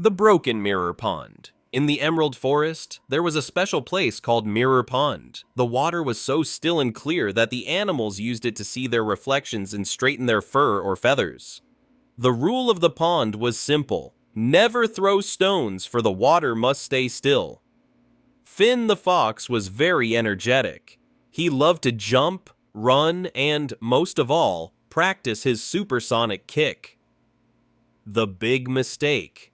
The Broken Mirror Pond. In the Emerald Forest, there was a special place called Mirror Pond. The water was so still and clear that the animals used it to see their reflections and straighten their fur or feathers. The rule of the pond was simple. Never throw stones, for the water must stay still. Finn the fox was very energetic. He loved to jump, run, and, most of all, practice his supersonic kick. The Big Mistake.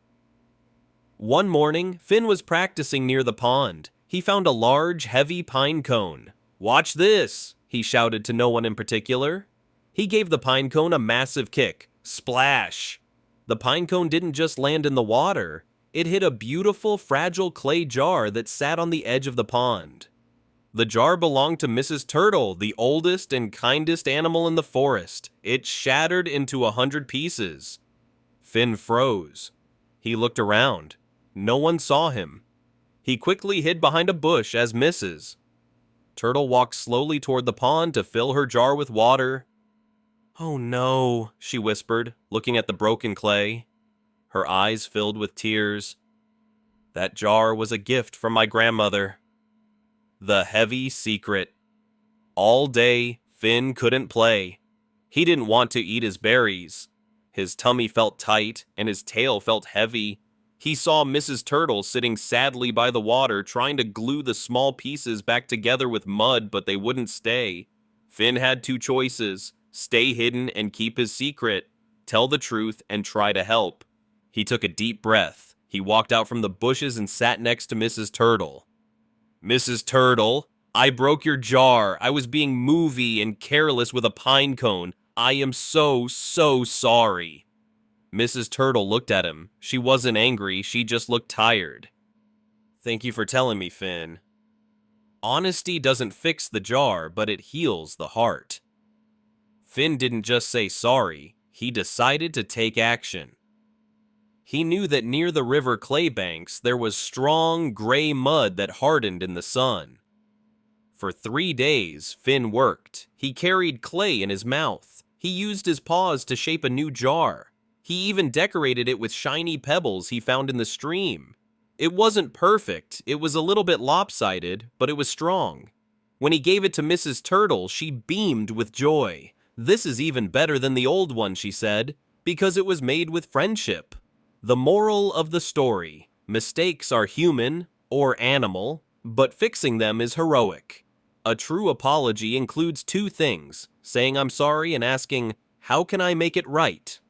One morning, Finn was practicing near the pond. He found a large, heavy pine cone. "Watch this," he shouted to no one in particular. He gave the pine cone a massive kick. Splash! The pine cone didn't just land in the water. It hit a beautiful, fragile clay jar that sat on the edge of the pond. The jar belonged to Mrs. Turtle, the oldest and kindest animal in the forest. It shattered into 100 pieces. Finn froze. He looked around. No one saw him. He quickly hid behind a bush as Mrs. Turtle walked slowly toward the pond to fill her jar with water. "Oh no," she whispered, looking at the broken clay. Her eyes filled with tears. "That jar was a gift from my grandmother." The heavy secret. All day, Finn couldn't play. He didn't want to eat his berries. His tummy felt tight, and his tail felt heavy. He saw Mrs. Turtle sitting sadly by the water, trying to glue the small pieces back together with mud, but they wouldn't stay. Finn had two choices: stay hidden and keep his secret, tell the truth and try to help. He took a deep breath. He walked out from the bushes and sat next to Mrs. Turtle. "Mrs. Turtle, I broke your jar. I was being movie and careless with a pine cone. I am so sorry." Mrs. Turtle looked at him. She wasn't angry, she just looked tired. "Thank you for telling me, Finn. Honesty doesn't fix the jar, but it heals the heart." Finn didn't just say sorry, he decided to take action. He knew that near the river claybanks there was strong, gray mud that hardened in the sun. For 3 days, Finn worked. He carried clay in his mouth. He used his paws to shape a new jar. He even decorated it with shiny pebbles he found in the stream. It wasn't perfect, it was a little bit lopsided, but it was strong. When he gave it to Mrs. Turtle, she beamed with joy. "This is even better than the old one," she said, "because it was made with friendship." The moral of the story: mistakes are human or animal, but fixing them is heroic. A true apology includes two things: saying "I'm sorry" and asking, "How can I make it right?"